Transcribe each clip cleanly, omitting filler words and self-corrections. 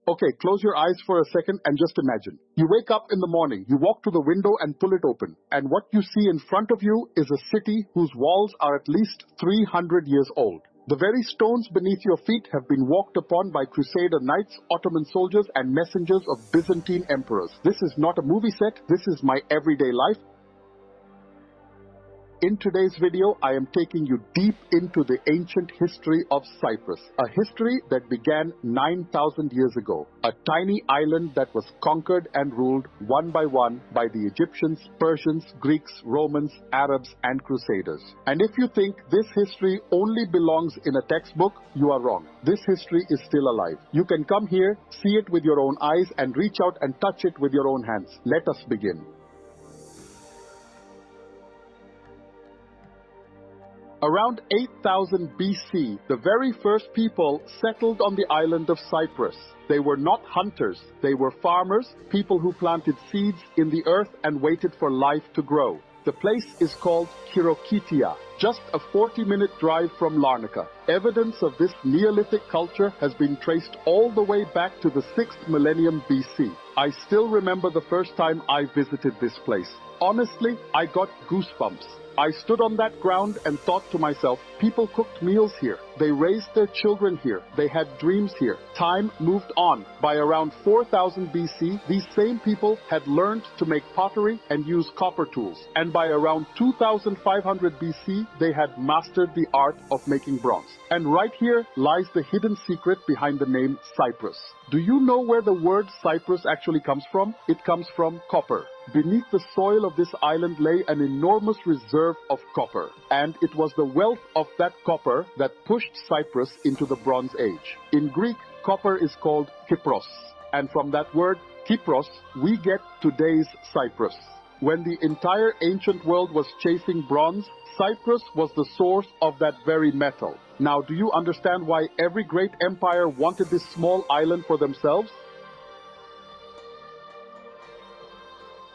Okay, close your eyes for a second and just imagine. You wake up in the morning, you walk to the window and pull it open, and what you see in front of you is a city whose walls are at least 300 years old. The very stones beneath your feet have been walked upon by Crusader knights, Ottoman soldiers, and messengers of Byzantine emperors. This is not a movie set, this is my everyday life. In today's video, I am taking you deep into the ancient history of Cyprus, a history that began 9,000 years ago, a tiny island that was conquered and ruled one by one by the Egyptians, Persians, Greeks, Romans, Arabs, and Crusaders. And if you think this history only belongs in a textbook, you are wrong. This history is still alive. You can come here, see it with your own eyes, and reach out and touch it with your own hands. Let us begin. Around 8000 BC, the very first people settled on the island of Cyprus. They were not hunters, they were farmers, people who planted seeds in the earth and waited for life to grow. The place is called Kyrokitia, just a 40-minute drive from Larnaca. Evidence of this Neolithic culture has been traced all the way back to the 6th millennium BC. I still remember the first time I visited this place. Honestly, I got goosebumps. I stood on that ground and thought to myself, people cooked meals here. They raised their children here. They had dreams here. Time moved on. By around 4000 BC, these same people had learned to make pottery and use copper tools. And by around 2500 BC, they had mastered the art of making bronze. And right here lies the hidden secret behind the name Cyprus. Do you know where the word Cyprus actually comes from? It comes from copper. Beneath the soil of this island lay an enormous reserve of copper, and it was the wealth of that copper that pushed Cyprus into the Bronze Age. In Greek, copper is called Kypros, and from that word, Kypros, we get today's Cyprus. When the entire ancient world was chasing bronze, Cyprus was the source of that very metal. Now, do you understand why every great empire wanted this small island for themselves?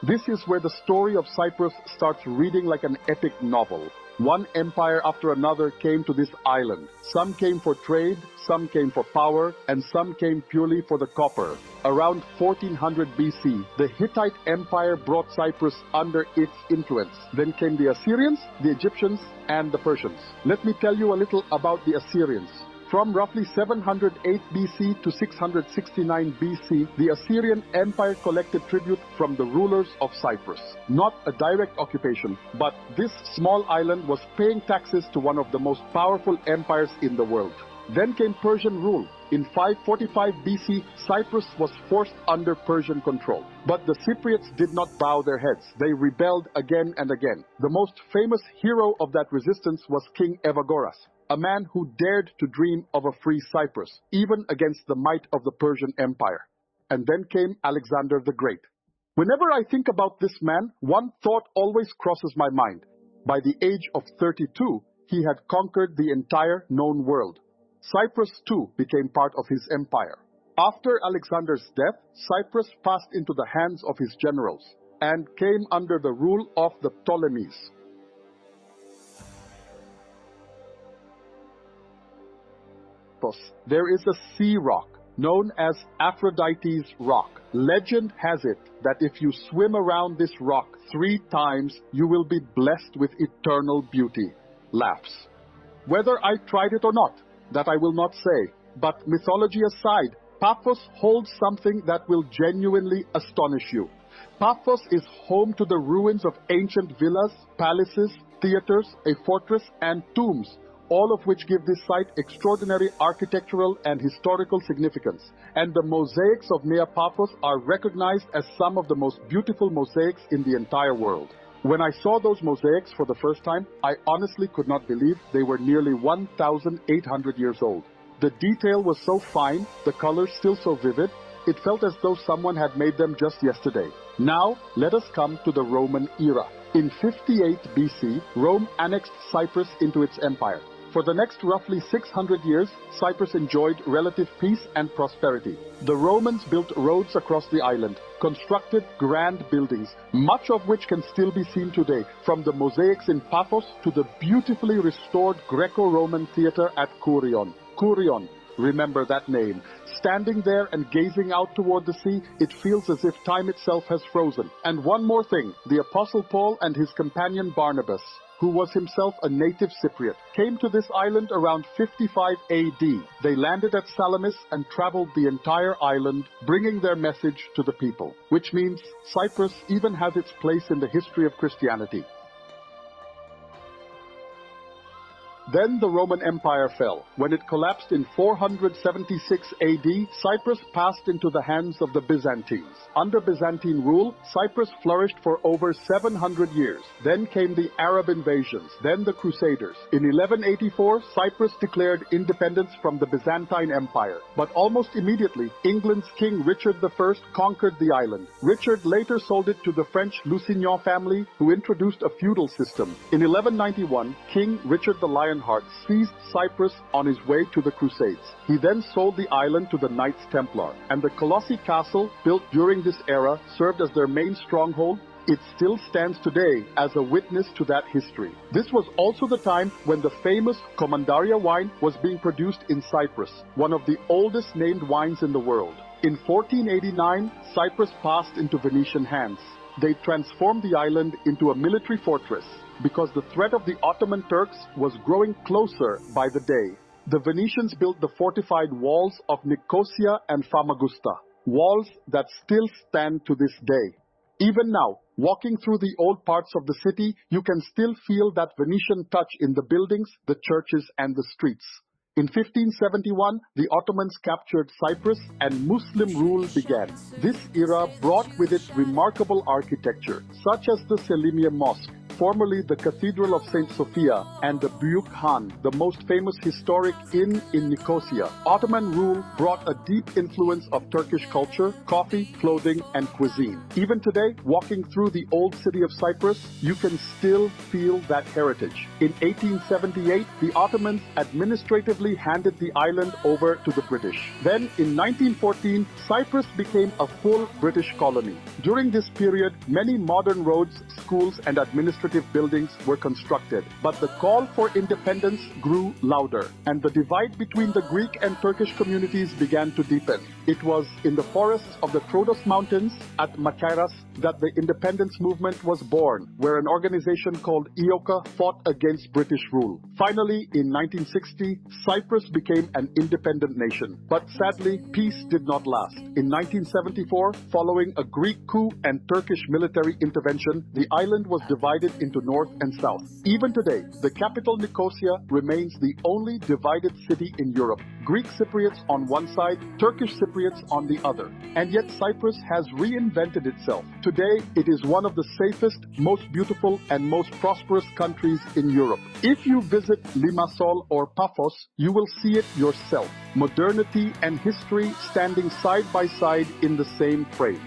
This is where the story of Cyprus starts reading like an epic novel. One empire after another came to this island. Some came for trade, some came for power, and some came purely for the copper. Around 1400 BC, the Hittite Empire brought Cyprus under its influence. Then came the Assyrians, the Egyptians, and the Persians. Let me tell you a little about the Assyrians. From roughly 708 BC to 669 BC, the Assyrian Empire collected tribute from the rulers of Cyprus. Not a direct occupation, but this small island was paying taxes to one of the most powerful empires in the world. Then came Persian rule. In 545 BC, Cyprus was forced under Persian control. But the Cypriots did not bow their heads. They rebelled again and again. The most famous hero of that resistance was King Evagoras, a man who dared to dream of a free Cyprus, even against the might of the Persian Empire. And then came Alexander the Great. Whenever I think about this man, one thought always crosses my mind. By the age of 32, he had conquered the entire known world. Cyprus too became part of his empire. After Alexander's death, Cyprus passed into the hands of his generals and came under the rule of the Ptolemies. There is a sea rock known as Aphrodite's Rock. Legend has it that if you swim around this rock 3 times, you will be blessed with eternal beauty. Laughs. Whether I tried it or not, that I will not say. But mythology aside, Paphos holds something that will genuinely astonish you. Paphos is home to the ruins of ancient villas, palaces, theaters, a fortress, and tombs, all of which give this site extraordinary architectural and historical significance. And the mosaics of Nea Paphos are recognized as some of the most beautiful mosaics in the entire world. When I saw those mosaics for the first time, I honestly could not believe they were nearly 1,800 years old. The detail was so fine, the colors still so vivid, it felt as though someone had made them just yesterday. Now, let us come to the Roman era. In 58 BC, Rome annexed Cyprus into its empire. For the next roughly 600 years, Cyprus enjoyed relative peace and prosperity. The Romans built roads across the island, constructed grand buildings, much of which can still be seen today, from the mosaics in Paphos to the beautifully restored Greco-Roman theater at Kourion. Kourion, Remember that name. Standing there and gazing out toward the sea, it feels as if time itself has frozen. And one more thing, the Apostle Paul and his companion Barnabas, who was himself a native Cypriot, came to this island around 55 AD. They landed at Salamis and traveled the entire island, bringing their message to the people. Which means Cyprus even has its place in the history of Christianity. Then the Roman Empire fell. When it collapsed in 476 AD, Cyprus passed into the hands of the Byzantines. Under Byzantine rule, Cyprus flourished for over 700 years. Then came the Arab invasions, then the Crusaders. In 1184, Cyprus declared independence from the Byzantine Empire. But almost immediately, England's King Richard I conquered the island. Richard later sold it to the French Lusignan family, who introduced a feudal system. In 1191, King Richard the Lionheart seized Cyprus on his way to the Crusades. He then sold the island to the Knights Templar, and the Colossi Castle, built during this era, served as their main stronghold. It still stands today as a witness to that history. This was also the time when the famous Commandaria wine was being produced in Cyprus, one of the oldest named wines in the world. In 1489, Cyprus passed into Venetian hands. They transformed the island into a military fortress, because the threat of the Ottoman Turks was growing closer by the day. The Venetians built the fortified walls of Nicosia and Famagusta, walls that still stand to this day. Even now, walking through the old parts of the city, you can still feel that Venetian touch in the buildings, the churches, and the streets. In 1571, the Ottomans captured Cyprus and Muslim rule began. This era brought with it remarkable architecture, such as the Selimiye Mosque, formerly the Cathedral of St. Sophia, and the Büyük Han, the most famous historic inn in Nicosia. Ottoman rule brought a deep influence of Turkish culture, coffee, clothing, and cuisine. Even today, walking through the old city of Cyprus, you can still feel that heritage. In 1878, the Ottomans administratively handed the island over to the British. Then, in 1914, Cyprus became a full British colony. During this period, many modern roads, schools, and administrative buildings were constructed, but the call for independence grew louder, and the divide between the Greek and Turkish communities began to deepen. It was in the forests of the Troodos Mountains at Machaeras that the independence movement was born, where an organization called IOCA fought against British rule. Finally, in 1960, Cyprus became an independent nation. But sadly, peace did not last. In 1974, following a Greek coup and Turkish military intervention, the island was divided into north and south. Even today, the capital Nicosia remains the only divided city in Europe. Greek Cypriots on one side, Turkish Cypriots on the other. And yet Cyprus has reinvented itself. Today, it is one of the safest, most beautiful, and most prosperous countries in Europe. If you visit Limassol or Paphos, you will see it yourself. Modernity and history standing side by side in the same frame.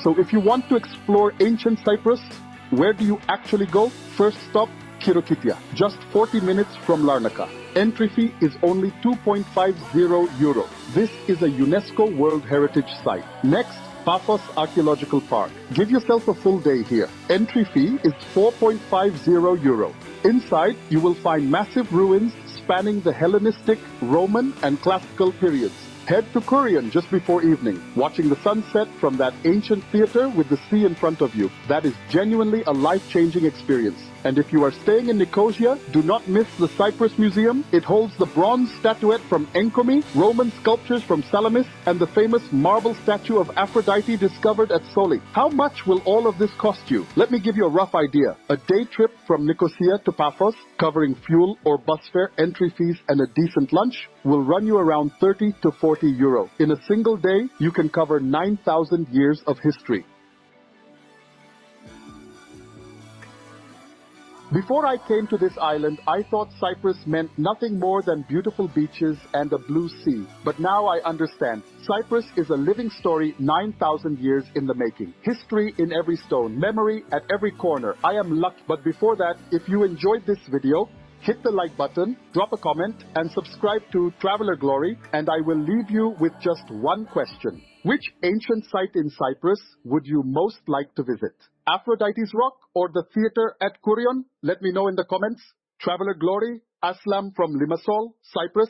So if you want to explore ancient Cyprus, where do you actually go? First stop, Kirokitia, just 40 minutes from Larnaca. Entry fee is only €2.50. This is a UNESCO World Heritage Site. Next, Paphos Archaeological Park. Give yourself a full day here. Entry fee is €4.50. Inside, you will find massive ruins spanning the Hellenistic, Roman, and Classical periods. Head to Korean just before evening, watching the sunset from that ancient theater with the sea in front of you. That is genuinely a life-changing experience. And if you are staying in Nicosia, do not miss the Cyprus Museum. It holds the bronze statuette from Enkomi, Roman sculptures from Salamis, and the famous marble statue of Aphrodite discovered at Soli. How much will all of this cost you? Let me give you a rough idea. A day trip from Nicosia to Paphos, covering fuel or bus fare, entry fees, and a decent lunch, will run you around 30 to 40 euro. In a single day, you can cover 9,000 years of history. Before I came to this island, I thought Cyprus meant nothing more than beautiful beaches and a blue sea. But now I understand. Cyprus is a living story 9,000 years in the making. History in every stone, memory at every corner. I am lucky. But before that, if you enjoyed this video, hit the like button, drop a comment, and subscribe to Traveler Glory, and I will leave you with just one question. Which ancient site in Cyprus would you most like to visit? Aphrodite's Rock or the theater at Kurion? Let me know in the comments. Traveler Glory, Aslam from Limassol, Cyprus.